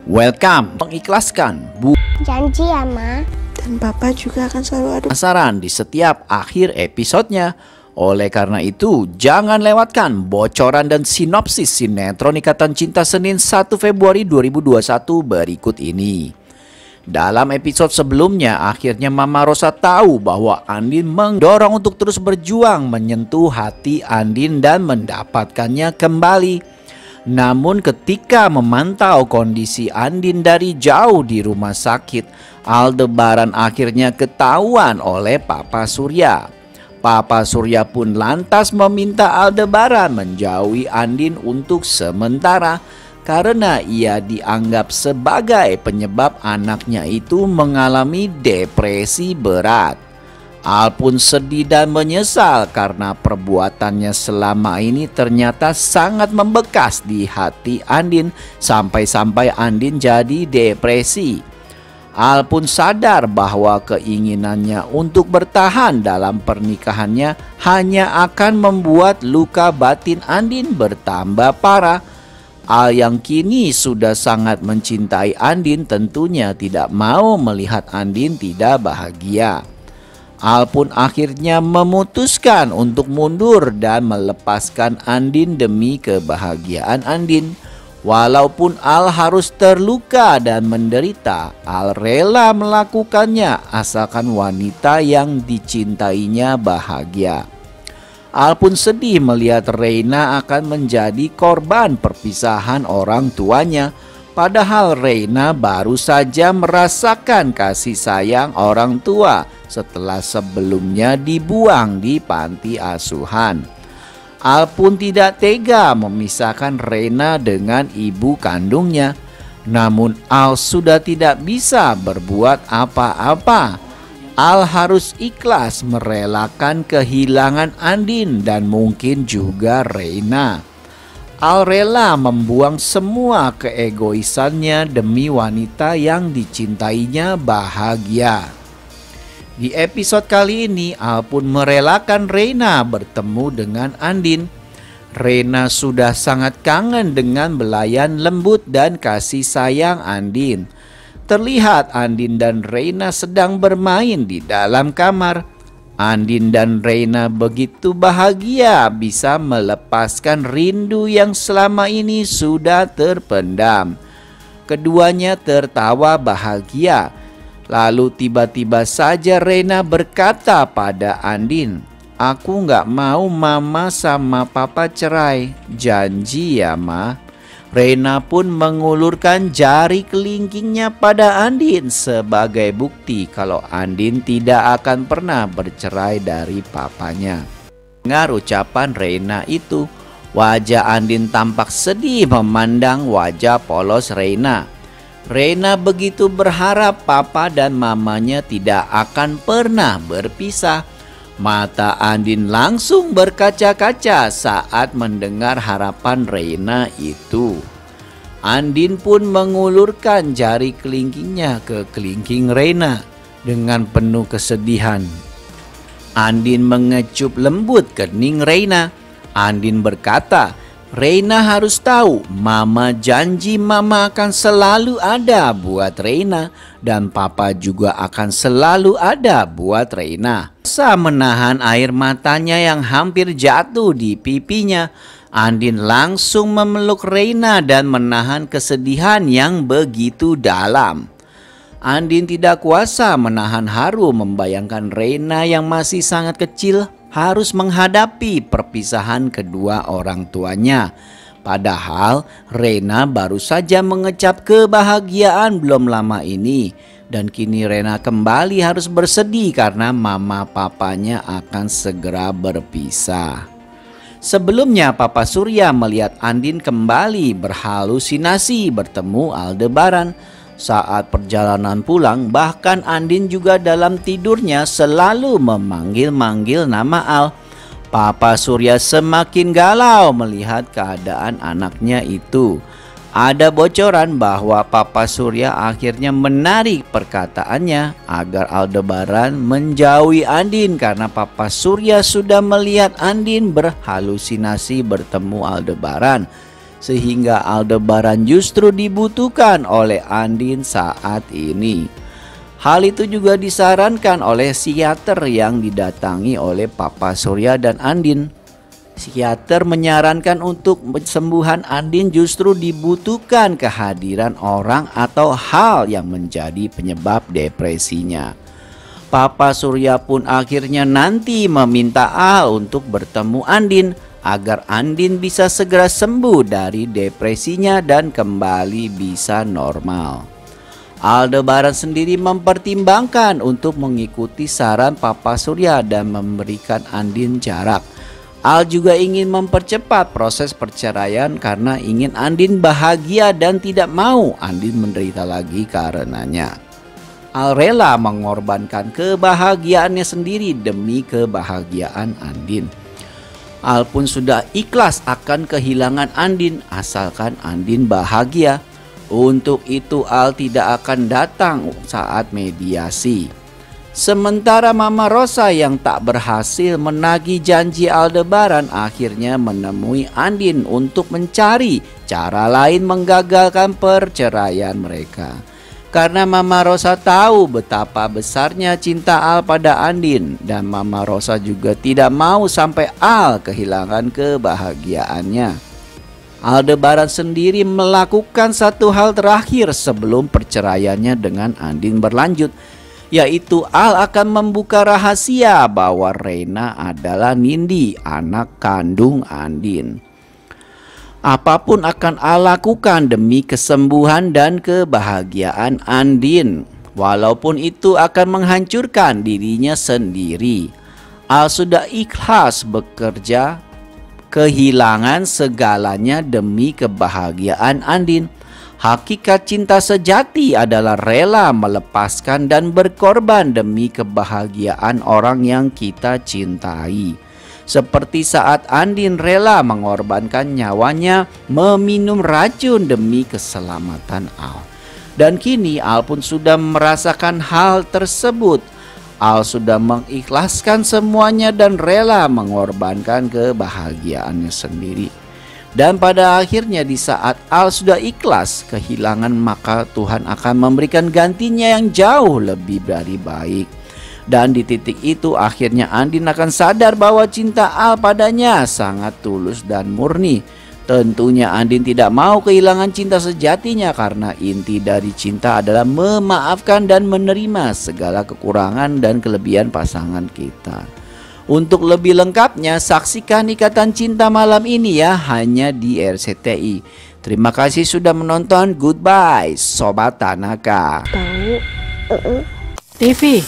Welcome, mengikhlaskan, Janji ya, Ma. Dan Papa juga akan selalu ada penasaran di setiap akhir episodenya. Oleh karena itu, jangan lewatkan bocoran dan sinopsis sinetron Ikatan Cinta Senin 1 Februari 2021 berikut ini. Dalam episode sebelumnya, akhirnya Mama Rosa tahu bahwa Andin mendorong untuk terus berjuang menyentuh hati Andin dan mendapatkannya kembali. Namun ketika memantau kondisi Andin dari jauh di rumah sakit, Aldebaran akhirnya ketahuan oleh Papa Surya. Papa Surya pun lantas meminta Aldebaran menjauhi Andin untuk sementara karena ia dianggap sebagai penyebab anaknya itu mengalami depresi berat. Al pun sedih dan menyesal karena perbuatannya selama ini ternyata sangat membekas di hati Andin sampai-sampai Andin jadi depresi. Al pun sadar bahwa keinginannya untuk bertahan dalam pernikahannya hanya akan membuat luka batin Andin bertambah parah. Al yang kini sudah sangat mencintai Andin tentunya tidak mau melihat Andin tidak bahagia. Al pun akhirnya memutuskan untuk mundur dan melepaskan Andin demi kebahagiaan Andin. Walaupun Al harus terluka dan menderita, Al rela melakukannya asalkan wanita yang dicintainya bahagia. Al pun sedih melihat Reina akan menjadi korban perpisahan orang tuanya. Padahal Reina baru saja merasakan kasih sayang orang tua setelah sebelumnya dibuang di panti asuhan. Al pun tidak tega memisahkan Reina dengan ibu kandungnya. Namun Al sudah tidak bisa berbuat apa-apa. Al harus ikhlas merelakan kehilangan Andin dan mungkin juga Reina. Al rela membuang semua keegoisannya demi wanita yang dicintainya bahagia. Di episode kali ini, Al pun merelakan Reina bertemu dengan Andin. Reina sudah sangat kangen dengan belayan lembut dan kasih sayang Andin. Terlihat Andin dan Reina sedang bermain di dalam kamar. Andin dan Reina begitu bahagia bisa melepaskan rindu yang selama ini sudah terpendam. Keduanya tertawa bahagia. Lalu tiba-tiba saja Reina berkata pada Andin, "Aku gak mau Mama sama Papa cerai. Janji ya, Ma." Reina pun mengulurkan jari kelingkingnya pada Andin sebagai bukti kalau Andin tidak akan pernah bercerai dari papanya. Dengar ucapan Reina itu, wajah Andin tampak sedih memandang wajah polos Reina. Reina begitu berharap papa dan mamanya tidak akan pernah berpisah. Mata Andin langsung berkaca-kaca saat mendengar harapan Reina itu. Andin pun mengulurkan jari kelingkingnya ke kelingking Reina dengan penuh kesedihan. Andin mengecup lembut kening Reina. Andin berkata, "Reina harus tahu, Mama janji Mama akan selalu ada buat Reina dan Papa juga akan selalu ada buat Reina." Bisa menahan air matanya yang hampir jatuh di pipinya, Andin langsung memeluk Reina dan menahan kesedihan yang begitu dalam. Andin tidak kuasa menahan haru membayangkan Reina yang masih sangat kecil harus menghadapi perpisahan kedua orang tuanya. Padahal Reina baru saja mengecap kebahagiaan belum lama ini. Dan kini Reina kembali harus bersedih karena mama papanya akan segera berpisah. Sebelumnya Papa Surya melihat Andin kembali berhalusinasi bertemu Aldebaran. Saat perjalanan pulang, bahkan Andin juga dalam tidurnya selalu memanggil-manggil nama Al. Papa Surya semakin galau melihat keadaan anaknya itu. Ada bocoran bahwa Papa Surya akhirnya menarik perkataannya agar Aldebaran menjauhi Andin karena Papa Surya sudah melihat Andin berhalusinasi bertemu Aldebaran. sehingga Aldebaran justru dibutuhkan oleh Andin saat ini. Hal itu juga disarankan oleh psikiater yang didatangi oleh Papa Surya dan Andin. Psikiater menyarankan untuk kesembuhan Andin justru dibutuhkan kehadiran orang atau hal yang menjadi penyebab depresinya. Papa Surya pun akhirnya nanti meminta Al untuk bertemu Andin agar Andin bisa segera sembuh dari depresinya dan kembali bisa normal. Aldebaran sendiri mempertimbangkan untuk mengikuti saran Papa Surya dan memberikan Andin jarak. Al juga ingin mempercepat proses perceraian karena ingin Andin bahagia dan tidak mau Andin menderita lagi karenanya. Al rela mengorbankan kebahagiaannya sendiri demi kebahagiaan Andin. Al pun sudah ikhlas akan kehilangan Andin asalkan Andin bahagia. Untuk itu Al tidak akan datang saat mediasi. Sementara Mama Rosa yang tak berhasil menagih janji Aldebaran akhirnya menemui Andin untuk mencari cara lain menggagalkan perceraian mereka. Karena Mama Rosa tahu betapa besarnya cinta Al pada Andin dan Mama Rosa juga tidak mau sampai Al kehilangan kebahagiaannya. Aldebaran sendiri melakukan satu hal terakhir sebelum perceraiannya dengan Andin berlanjut, yaitu Al akan membuka rahasia bahwa Reina adalah Nindi, anak kandung Andin. Apapun akan Al lakukan demi kesembuhan dan kebahagiaan Andin, walaupun itu akan menghancurkan dirinya sendiri. Al sudah ikhlas bekerja, kehilangan segalanya demi kebahagiaan Andin. Hakikat cinta sejati adalah rela melepaskan dan berkorban demi kebahagiaan orang yang kita cintai. Seperti saat Andin rela mengorbankan nyawanya meminum racun demi keselamatan Al. Dan kini Al pun sudah merasakan hal tersebut. Al sudah mengikhlaskan semuanya dan rela mengorbankan kebahagiaannya sendiri. Dan pada akhirnya di saat Al sudah ikhlas kehilangan, maka Tuhan akan memberikan gantinya yang jauh lebih dari baik. Dan di titik itu akhirnya Andin akan sadar bahwa cinta Al padanya sangat tulus dan murni. Tentunya Andin tidak mau kehilangan cinta sejatinya karena inti dari cinta adalah memaafkan dan menerima segala kekurangan dan kelebihan pasangan kita. Untuk lebih lengkapnya saksikan Ikatan Cinta malam ini ya, hanya di RCTI. Terima kasih sudah menonton. Goodbye Sobat Tanaka. Tahu. TV